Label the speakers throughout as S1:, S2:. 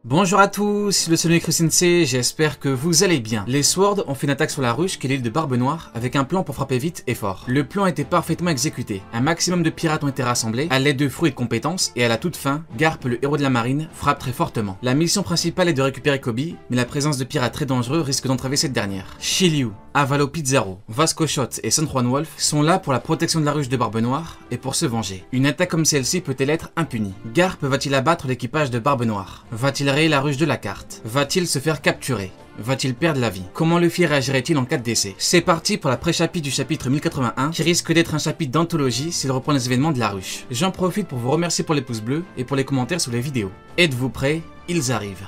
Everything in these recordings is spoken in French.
S1: Bonjour à tous, le Sonic Sensei, j'espère que vous allez bien. Les Swords ont fait une attaque sur la ruche qui est l'île de Barbe Noire avec un plan pour frapper vite et fort. Le plan a été parfaitement exécuté. Un maximum de pirates ont été rassemblés à l'aide de fruits et de compétences et à la toute fin, Garp, le héros de la marine, frappe très fortement. La mission principale est de récupérer Kobe, mais la présence de pirates très dangereux risque d'entraver cette dernière. Shiryu, Avalo Pizarro, Vasco Shot et Sun Juan Wolf sont là pour la protection de la ruche de Barbe Noire et pour se venger. Une attaque comme celle-ci peut-elle être impunie? Garp va-t-il abattre l'équipage de Barbe Noire? Va-t-il rayer la ruche de la carte? Va-t-il se faire capturer? Va-t-il perdre la vie? Comment Luffy réagirait-il en cas de décès? C'est parti pour la pré-chapitre du chapitre 1081 qui risque d'être un chapitre d'anthologie s'il reprend les événements de la ruche. J'en profite pour vous remercier pour les pouces bleus et pour les commentaires sous les vidéos. Êtes-vous prêts? Ils arrivent.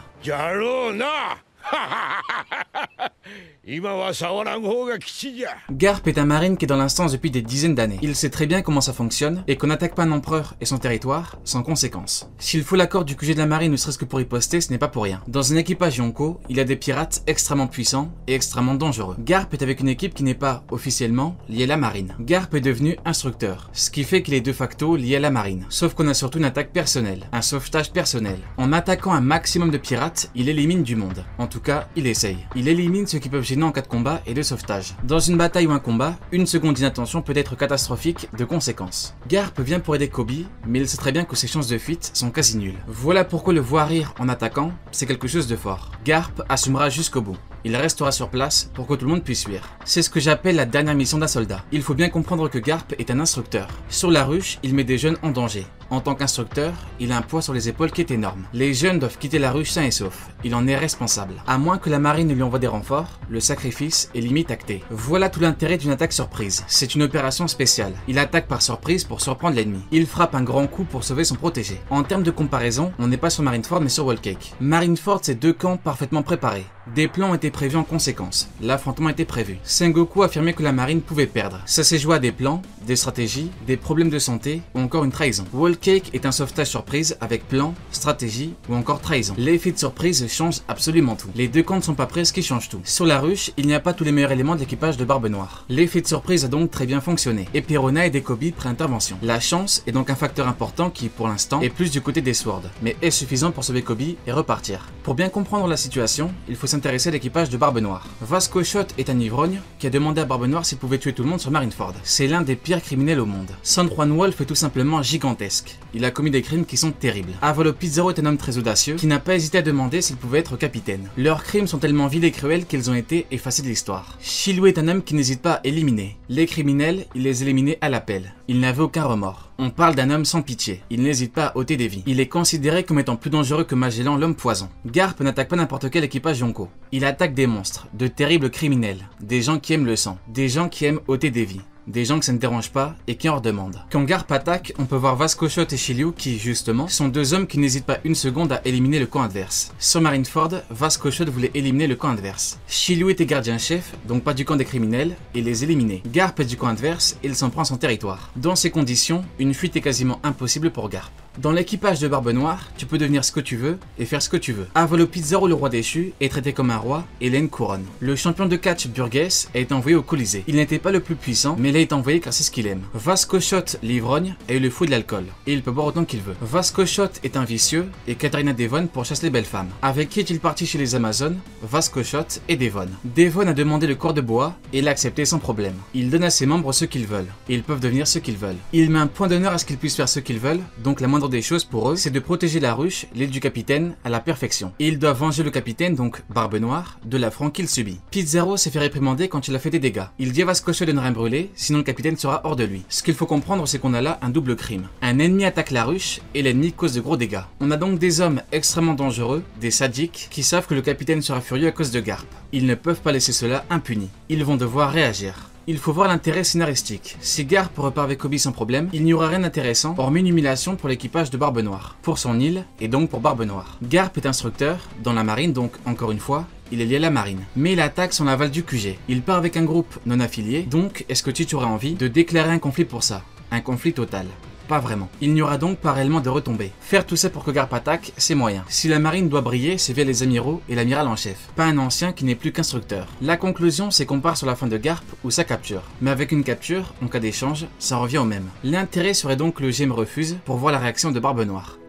S1: Garp est un marine qui est dans l'instance depuis des dizaines d'années. Il sait très bien comment ça fonctionne et qu'on n'attaque pas un empereur et son territoire sans conséquence. S'il faut l'accord du QG de la marine ne serait-ce que pour y poster, ce n'est pas pour rien. Dans un équipage Yonko, il y a des pirates extrêmement puissants et extrêmement dangereux. Garp est avec une équipe qui n'est pas officiellement liée à la marine. Garp est devenu instructeur, ce qui fait qu'il est de facto lié à la marine. Sauf qu'on a surtout une attaque personnelle, un sauvetage personnel. En attaquant un maximum de pirates, il élimine du monde. En tout cas, il essaye. Il élimine ceux qui peuvent gêner en cas de combat et de sauvetage. Dans une bataille ou un combat, une seconde d'inattention peut être catastrophique de conséquences. Garp vient pour aider Kobe, mais il sait très bien que ses chances de fuite sont quasi nulles. Voilà pourquoi le voir rire en attaquant, c'est quelque chose de fort. Garp assumera jusqu'au bout. Il restera sur place pour que tout le monde puisse fuir. C'est ce que j'appelle la dernière mission d'un soldat. Il faut bien comprendre que Garp est un instructeur. Sur la ruche, il met des jeunes en danger. En tant qu'instructeur, il a un poids sur les épaules qui est énorme. Les jeunes doivent quitter la ruche sains et saufs. Il en est responsable. À moins que la marine lui envoie des renforts, le sacrifice est limite acté. Voilà tout l'intérêt d'une attaque surprise. C'est une opération spéciale. Il attaque par surprise pour surprendre l'ennemi. Il frappe un grand coup pour sauver son protégé. En termes de comparaison, on n'est pas sur Marineford mais sur Whole Cake. Marineford, c'est deux camps parfaitement préparés. Des plans ont été prévus en conséquence. L'affrontement était prévu. Sengoku affirmait que la marine pouvait perdre. Ça s'est joué à des plans, des stratégies, des problèmes de santé ou encore une trahison. Whole Cake est un sauvetage surprise avec plan, stratégie ou encore trahison. L'effet de surprise change absolument tout. Les deux camps ne sont pas prêts, ce qui change tout. Sur la ruche, il n'y a pas tous les meilleurs éléments de l'équipage de Barbe Noire. L'effet de surprise a donc très bien fonctionné. Et Perona et Kobe pré-intervention. La chance est donc un facteur important qui, pour l'instant, est plus du côté des Swords, mais est suffisant pour sauver Kobe et repartir. Pour bien comprendre la situation, il faut s'intéresser à l'équipage de Barbe Noire. Vasco Shot est un ivrogne qui a demandé à Barbe Noire s'il pouvait tuer tout le monde sur Marineford. C'est l'un des pires criminels au monde. Sun Juan Wolf est tout simplement gigantesque. Il a commis des crimes qui sont terribles. Avalo Pizarro est un homme très audacieux qui n'a pas hésité à demander s'il pouvait être capitaine. Leurs crimes sont tellement vils et cruels qu'ils ont été effacés de l'histoire. Shiryu est un homme qui n'hésite pas à éliminer. Les criminels, il les éliminait à l'appel. Il n'avait aucun remords. On parle d'un homme sans pitié. Il n'hésite pas à ôter des vies. Il est considéré comme étant plus dangereux que Magellan, l'homme poison. Garp n'attaque pas n'importe quel équipage Yonko. Il attaque des monstres, de terribles criminels, des gens qui aiment le sang, des gens qui aiment ôter des vies. Des gens que ça ne dérange pas et qui en redemandent. Quand Garp attaque, on peut voir Vasco Shot et Shiryu qui, justement, sont deux hommes qui n'hésitent pas une seconde à éliminer le camp adverse. Sur Marineford, Vasco Shot voulait éliminer le camp adverse. Shiryu était gardien-chef, donc pas du camp des criminels, et les éliminer. Garp est du camp adverse et il s'en prend à son territoire. Dans ces conditions, une fuite est quasiment impossible pour Garp. Dans l'équipage de Barbe Noire, tu peux devenir ce que tu veux et faire ce que tu veux. Avalo Pizarro, le roi déchu, est traité comme un roi et il a une couronne. Le champion de catch Burgess a été envoyé au Colisée. Il n'était pas le plus puissant, mais il a été envoyé car c'est ce qu'il aime. Vasco Shot, l'ivrogne, a eu le fou de l'alcool et il peut boire autant qu'il veut. Vasco Shot est un vicieux et Katarina Devon pourchasse les belles femmes. Avec qui est-il parti chez les Amazones? Vasco Shot et Devon. Devon a demandé le corps de bois et l'a accepté sans problème. Il donne à ses membres ce qu'ils veulent et ils peuvent devenir ce qu'ils veulent. Il met un point d'honneur à ce qu'ils puissent faire ce qu'ils veulent, donc la moindre des choses pour eux, c'est de protéger la ruche, l'île du capitaine, à la perfection. Et ils doivent venger le capitaine, donc Barbe Noire, de l'affront qu'il subit. Pizarro s'est fait réprimander quand il a fait des dégâts. Il dit à Vasco Shot de ne rien brûler, sinon le capitaine sera hors de lui. Ce qu'il faut comprendre, c'est qu'on a là un double crime. Un ennemi attaque la ruche et l'ennemi cause de gros dégâts. On a donc des hommes extrêmement dangereux, des sadiques, qui savent que le capitaine sera furieux à cause de Garp. Ils ne peuvent pas laisser cela impuni. Ils vont devoir réagir. Il faut voir l'intérêt scénaristique. Si Garp repart avec Kobe sans problème, il n'y aura rien d'intéressant, hormis une humiliation pour l'équipage de Barbe Noire, pour son île et donc pour Barbe Noire. Garp est instructeur dans la marine, donc encore une fois, il est lié à la marine. Mais il attaque son aval du QG. Il part avec un groupe non affilié, donc est-ce que tu aurais envie de déclarer un conflit pour ça? Un conflit total. Pas vraiment. Il n'y aura donc pas réellement de retombées. Faire tout ça pour que Garp attaque, c'est moyen. Si la marine doit briller, c'est via les amiraux et l'amiral en chef, pas un ancien qui n'est plus qu'instructeur. La conclusion, c'est qu'on part sur la fin de Garp ou sa capture. Mais avec une capture, en cas d'échange, ça revient au même. L'intérêt serait donc que le GM refuse pour voir la réaction de Barbe Noire.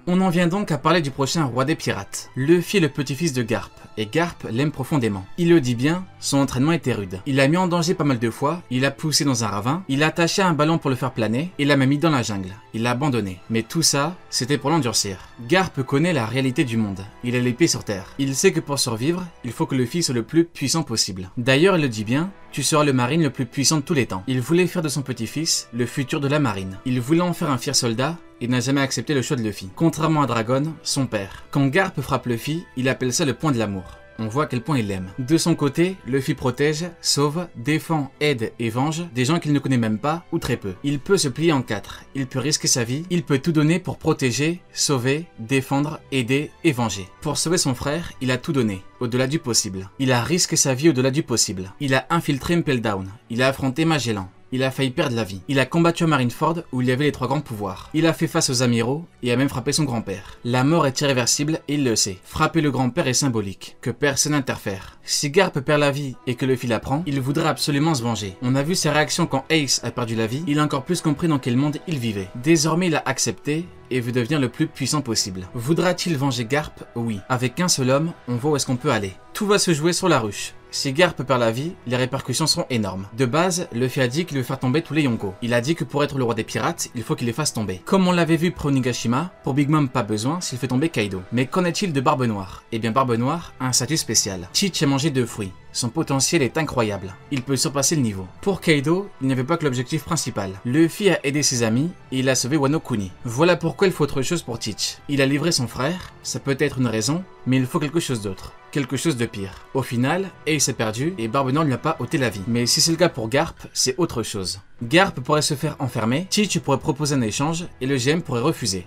S1: On en vient donc à parler du prochain roi des pirates. Luffy est le petit-fils de Garp, et Garp l'aime profondément. Il le dit bien, son entraînement était rude. Il l'a mis en danger pas mal de fois, il l'a poussé dans un ravin, il l'a attaché à un ballon pour le faire planer, et l'a même mis dans la jungle. Il l'a abandonné. Mais tout ça, c'était pour l'endurcir. Garp connaît la réalité du monde. Il a les pieds sur terre. Il sait que pour survivre, il faut que Luffy soit le plus puissant possible. D'ailleurs, il le dit bien, tu seras le marine le plus puissant de tous les temps. Il voulait faire de son petit-fils le futur de la marine. Il voulait en faire un fier soldat et n'a jamais accepté le choix de Luffy. Contrairement à Dragon, son père. Quand Garp frappe Luffy, il appelle ça le point de l'amour. On voit à quel point il l'aime. De son côté, Luffy protège, sauve, défend, aide et venge des gens qu'il ne connaît même pas ou très peu. Il peut se plier en quatre, il peut risquer sa vie, il peut tout donner pour protéger, sauver, défendre, aider et venger. Pour sauver son frère, il a tout donné, au-delà du possible. Il a risqué sa vie au-delà du possible. Il a infiltré Impel Down, il a affronté Magellan. Il a failli perdre la vie. Il a combattu à Marineford où il y avait les trois grands pouvoirs. Il a fait face aux amiraux et a même frappé son grand-père. La mort est irréversible et il le sait. Frapper le grand-père est symbolique, que personne n'interfère. Si Garp perd la vie et que Luffy la prend, il voudrait absolument se venger. On a vu ses réactions quand Ace a perdu la vie, il a encore plus compris dans quel monde il vivait. Désormais il a accepté et veut devenir le plus puissant possible. Voudra-t-il venger Garp? Oui. Avec un seul homme, on voit où est-ce qu'on peut aller. Tout va se jouer sur la ruche. Si Garp perd la vie, les répercussions seront énormes. De base, Luffy a dit qu'il veut faire tomber tous les Yonko. Il a dit que pour être le roi des pirates, il faut qu'il les fasse tomber. Comme on l'avait vu pour Onigashima, pour Big Mom pas besoin s'il fait tomber Kaido. Mais qu'en est-il de Barbe Noire? Eh bien Barbe Noire a un statut spécial. Teach a mangé 2 fruits. Son potentiel est incroyable. Il peut surpasser le niveau. Pour Kaido, il n'y avait pas que l'objectif principal. Luffy a aidé ses amis et il a sauvé Wano Kuni. Voilà pourquoi il faut autre chose pour Teach. Il a livré son frère, ça peut être une raison, mais il faut quelque chose d'autre. Quelque chose de pire. Au final, Ace s'est perdu et Barbe Noire ne lui a pas ôté la vie. Mais si c'est le cas pour Garp, c'est autre chose. Garp pourrait se faire enfermer, Teach pourrait proposer un échange et le GM pourrait refuser.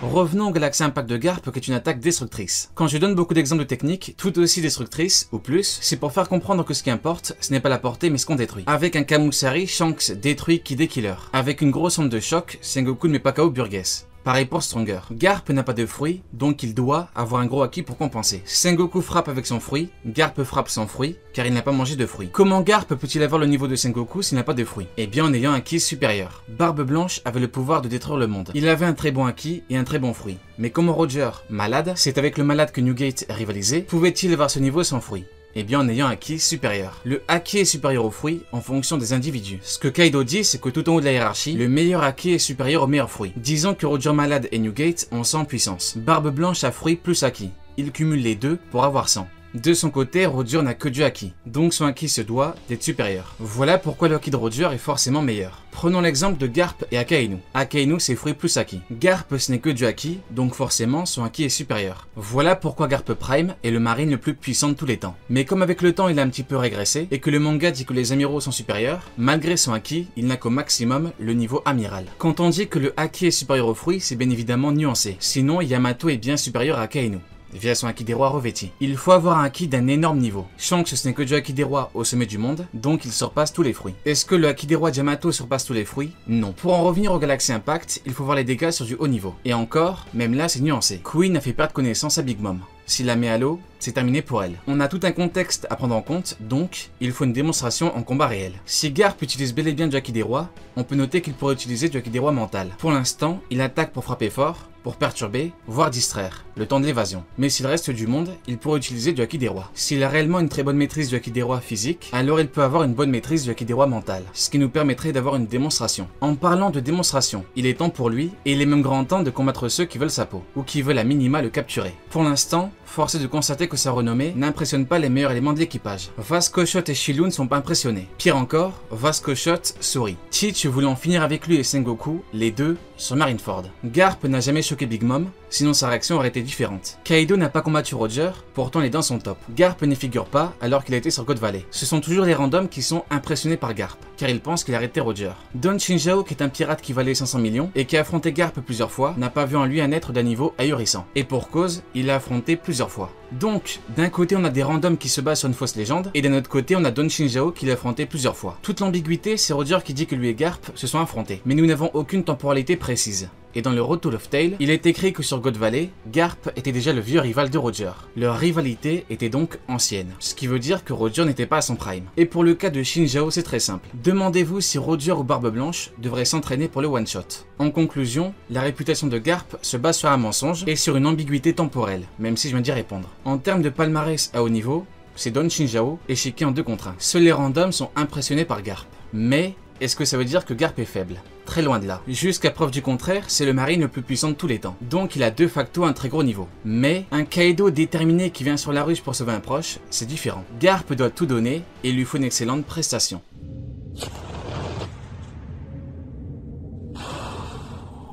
S1: Revenons au Galaxy Impact de Garp qui est une attaque destructrice. Quand je donne beaucoup d'exemples de techniques, tout aussi destructrices, ou plus, c'est pour faire comprendre que ce qui importe, ce n'est pas la portée mais ce qu'on détruit. Avec un Kamusari, Shanks détruit Kid Killer. Avec une grosse onde de choc, Sengoku ne met pas KO Burgess. Pareil pour Stronger. Garp n'a pas de fruit, donc il doit avoir un gros haki pour compenser. Sengoku frappe avec son fruit, Garp frappe sans fruit, car il n'a pas mangé de fruits. Comment Garp peut-il avoir le niveau de Sengoku s'il n'a pas de fruit? Eh bien en ayant un ki supérieur. Barbe Blanche avait le pouvoir de détruire le monde. Il avait un très bon haki et un très bon fruit. Mais comment Roger, malade, c'est avec le malade que Newgate rivalisait, pouvait-il avoir ce niveau sans fruit? Eh bien en ayant un haki supérieur. Le haki est supérieur au fruit en fonction des individus. Ce que Kaido dit, c'est que tout en haut de la hiérarchie, le meilleur haki est supérieur au meilleur fruit. Disons que Roger Malade et Newgate ont 100 puissance. Barbe Blanche a fruit plus haki. Il cumule les deux pour avoir 100. De son côté, Roger n'a que du haki, donc son haki se doit d'être supérieur. Voilà pourquoi le haki de Roger est forcément meilleur. Prenons l'exemple de Garp et Akainu. Akainu c'est fruit plus haki. Garp ce n'est que du haki, donc forcément son haki est supérieur. Voilà pourquoi Garp Prime est le marine le plus puissant de tous les temps. Mais comme avec le temps il a un petit peu régressé, et que le manga dit que les amiraux sont supérieurs, malgré son haki, il n'a qu'au maximum le niveau amiral. Quand on dit que le haki est supérieur au fruit, c'est bien évidemment nuancé. Sinon Yamato est bien supérieur à Akainu via son haki des rois revêti. Il faut avoir un haki d'un énorme niveau. Shanks ce n'est que du haki des rois au sommet du monde, donc il surpasse tous les fruits. Est-ce que le haki des rois Yamato surpasse tous les fruits? Non. Pour en revenir au Galaxy Impact, il faut voir les dégâts sur du haut niveau. Et encore, même là c'est nuancé. Queen a fait perdre connaissance à Big Mom. S'il la met à l'eau, c'est terminé pour elle. On a tout un contexte à prendre en compte, donc il faut une démonstration en combat réel. Si Garp utilise bel et bien du haki des rois, on peut noter qu'il pourrait utiliser du haki des rois mental. Pour l'instant, il attaque pour frapper fort, pour perturber, voire distraire, le temps de l'évasion. Mais s'il reste du monde, il pourrait utiliser du haki des rois. S'il a réellement une très bonne maîtrise du haki des rois physique, alors il peut avoir une bonne maîtrise du haki des rois mental, ce qui nous permettrait d'avoir une démonstration. En parlant de démonstration, il est temps pour lui, et il est même grand temps de combattre ceux qui veulent sa peau, ou qui veulent à minima le capturer. Pour l'instant, force est de constater que sa renommée n'impressionne pas les meilleurs éléments de l'équipage. Vasco Shot et Shiloh ne sont pas impressionnés. Pire encore, Vasco Shot sourit. Teach voulait en finir avec lui et Sengoku, les deux, sur Marineford. Garp n'a jamais choqué Big Mom, sinon sa réaction aurait été différente. Kaido n'a pas combattu Roger, pourtant les dents sont top. Garp n'y figure pas alors qu'il a été sur God Valley. Ce sont toujours les randoms qui sont impressionnés par Garp, car ils pensent qu'il a arrêté Roger. Don Shinjao, qui est un pirate qui valait 500 millions et qui a affronté Garp plusieurs fois, n'a pas vu en lui un être d'un niveau ahurissant. Et pour cause, il l'a affronté plusieurs fois. Donc, d'un côté on a des randoms qui se basent sur une fausse légende, et d'un autre côté on a Don Shinjao qui l'a affronté plusieurs fois. Toute l'ambiguïté, c'est Roger qui dit que lui et Garp se sont affrontés, mais nous n'avons aucune temporalité précise. et dans le Road to Love Tale, il est écrit que sur God Valley, Garp était déjà le vieux rival de Roger. Leur rivalité était donc ancienne, ce qui veut dire que Roger n'était pas à son prime. Et pour le cas de Shinjao, c'est très simple. Demandez-vous si Roger ou Barbe Blanche devrait s'entraîner pour le one-shot. En conclusion, la réputation de Garp se base sur un mensonge et sur une ambiguïté temporelle, même si je viens d'y répondre. En termes de palmarès à haut niveau, c'est Don Shinjao échiqué en 2 contre 1. Seuls les randoms sont impressionnés par Garp. Mais est-ce que ça veut dire que Garp est faible? Très loin de là. Jusqu'à preuve du contraire, c'est le marine le plus puissant de tous les temps. Donc il a de facto un très gros niveau. Mais un Kaido déterminé qui vient sur la ruche pour sauver un proche, c'est différent. Garp doit tout donner et il lui faut une excellente prestation.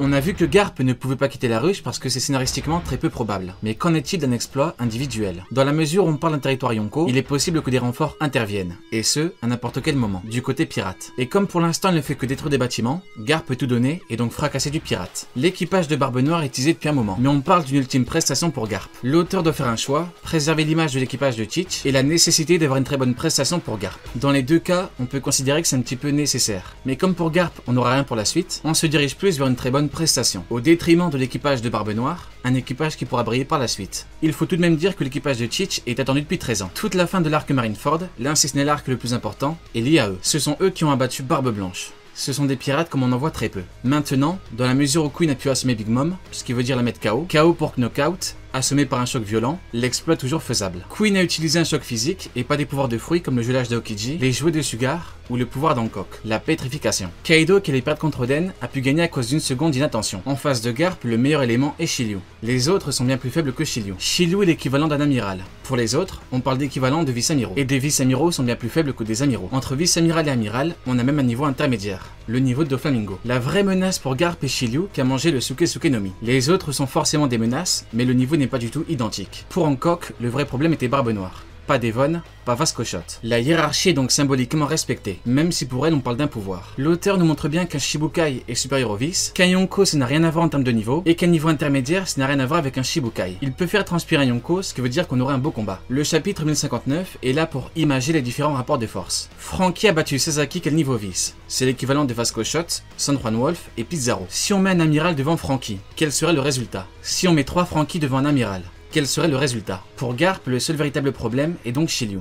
S1: On a vu que Garp ne pouvait pas quitter la ruche parce que c'est scénaristiquement très peu probable. Mais qu'en est-il d'un exploit individuel? Dans la mesure où on parle d'un territoire Yonko, il est possible que des renforts interviennent, et ce, à n'importe quel moment, du côté pirate. Et comme pour l'instant il ne fait que détruire des bâtiments, Garp peut tout donner et donc fracasser du pirate. L'équipage de Barbe Noire est teasé depuis un moment, mais on parle d'une ultime prestation pour Garp. L'auteur doit faire un choix, préserver l'image de l'équipage de Teach et la nécessité d'avoir une très bonne prestation pour Garp. Dans les deux cas, on peut considérer que c'est un petit peu nécessaire. Mais comme pour Garp, on n'aura rien pour la suite, on se dirige plus vers une très bonne prestation, au détriment de l'équipage de Barbe Noire, un équipage qui pourra briller par la suite. Il faut tout de même dire que l'équipage de Teach est attendu depuis 13 ans. Toute la fin de l'arc Marineford, l'un si ce n'est l'arc le plus important, est lié à eux. Ce sont eux qui ont abattu Barbe Blanche. Ce sont des pirates comme on en voit très peu. Maintenant, dans la mesure où Queen a pu assommer Big Mom, ce qui veut dire la mettre KO, KO pour knockout, assommé par un choc violent, l'exploit toujours faisable. Queen a utilisé un choc physique et pas des pouvoirs de fruits comme le gelage d'Aokiji, les jouets de Sugar ou le pouvoir d'Hancock, la pétrification. Kaido, qui allait perdre contre Oden, a pu gagner à cause d'une seconde d'inattention. En face de Garp, le meilleur élément est Shiryu. Les autres sont bien plus faibles que Shiryu. Shiryu est l'équivalent d'un amiral. Pour les autres, on parle d'équivalent de vice-amiraux. Et des vice-amiraux sont bien plus faibles que des amiraux. Entre vice-amiral et amiral, on a même un niveau intermédiaire, le niveau de Doflamingo. La vraie menace pour Garp est Shiryu qui a mangé le Suke no Mi. Les autres sont forcément des menaces, mais le niveau n'est pas du tout identique. Pour Hancock, le vrai problème était Barbe Noire. Pas Devon, pas Vasco Shot. La hiérarchie est donc symboliquement respectée, même si pour elle on parle d'un pouvoir. L'auteur nous montre bien qu'un Shibukai est supérieur au vice, qu'un Yonko ça n'a rien à voir en termes de niveau, et qu'un niveau intermédiaire ça n'a rien à voir avec un Shibukai. Il peut faire transpirer un Yonko, ce qui veut dire qu'on aurait un beau combat. Le chapitre 1059 est là pour imager les différents rapports de force. Franky a battu Sasaki quel niveau vice? C'est l'équivalent de Vasco Shot, San Juan Wolf et Pizarro. Si on met un amiral devant Franky, quel serait le résultat? Si on met 3 Franky devant un amiral, quel serait le résultat? Pour Garp, le seul véritable problème est donc Shiryu.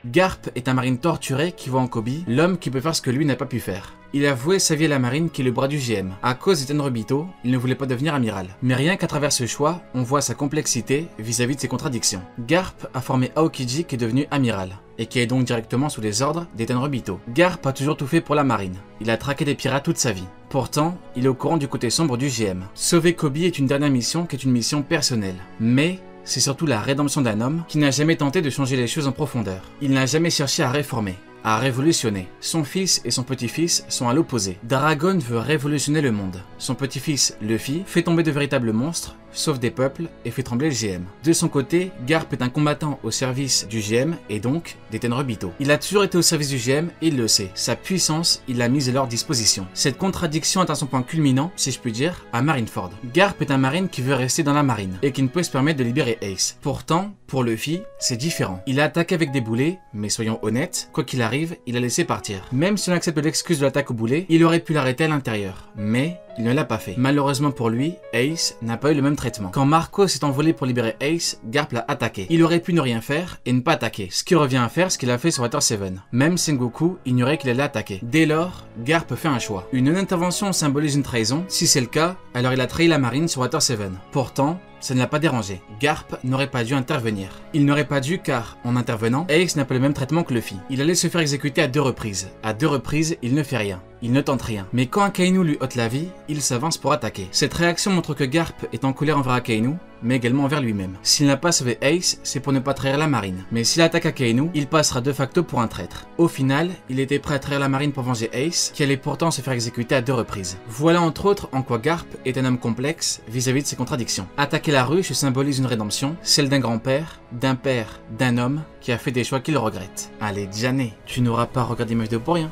S1: Garp est un marine torturé qui voit en Kobe l'homme qui peut faire ce que lui n'a pas pu faire. Il a voué sa vie à la marine qui est le bras du GM. À cause d'Etenrebito, il ne voulait pas devenir amiral. Mais rien qu'à travers ce choix, on voit sa complexité vis-à-vis de ses contradictions. Garp a formé Aokiji qui est devenu amiral, et qui est donc directement sous les ordres d'Etenrebito. Garp a toujours tout fait pour la marine. Il a traqué des pirates toute sa vie. Pourtant, il est au courant du côté sombre du GM. Sauver Kobe est une dernière mission qui est une mission personnelle. Mais c'est surtout la rédemption d'un homme qui n'a jamais tenté de changer les choses en profondeur. Il n'a jamais cherché à réformer, à révolutionner. Son fils et son petit-fils sont à l'opposé. Dragon veut révolutionner le monde. Son petit-fils, Luffy, fait tomber de véritables monstres, sauve des peuples et fait trembler le GM. De son côté, Garp est un combattant au service du GM et donc d'Etenrebito. Il a toujours été au service du GM et il le sait. Sa puissance, il l'a mise à leur disposition. Cette contradiction atteint son point culminant, si je puis dire, à Marineford. Garp est un marine qui veut rester dans la marine et qui ne peut se permettre de libérer Ace. Pourtant, pour Luffy, c'est différent. Il a attaqué avec des boulets, mais soyons honnêtes, quoi qu'il arrive, il a laissé partir. Même si on accepte l'excuse de l'attaque au boulet, il aurait pu l'arrêter à l'intérieur. Mais il ne l'a pas fait. Malheureusement pour lui, Ace n'a pas eu le même traitement. Quand Marco s'est envolé pour libérer Ace, Garp l'a attaqué. Il aurait pu ne rien faire et ne pas attaquer, ce qui revient à faire ce qu'il a fait sur Water 7. Même Sengoku ignorait qu'il allait attaquer. Dès lors, Garp fait un choix. Une non-intervention symbolise une trahison. Si c'est le cas, alors il a trahi la marine sur Water 7. Pourtant, ça ne l'a pas dérangé. Garp n'aurait pas dû intervenir. Il n'aurait pas dû car, en intervenant, Ace n'a pas le même traitement que Luffy. Il allait se faire exécuter à 2 reprises. À 2 reprises, il ne fait rien. Il ne tente rien. Mais quand Akainu lui ôte la vie, il s'avance pour attaquer. Cette réaction montre que Garp est en colère envers Akainu, mais également envers lui-même. S'il n'a pas sauvé Ace, c'est pour ne pas trahir la marine. Mais s'il attaque Akainu, il passera de facto pour un traître. Au final, il était prêt à trahir la marine pour venger Ace, qui allait pourtant se faire exécuter à 2 reprises. Voilà entre autres en quoi Garp est un homme complexe vis-à-vis de ses contradictions. Attaquer la ruche symbolise une rédemption, celle d'un grand-père, d'un père, d'un homme qui a fait des choix qu'il regrette. Allez, Jané, tu n'auras pas regardé mes vidéos pour rien.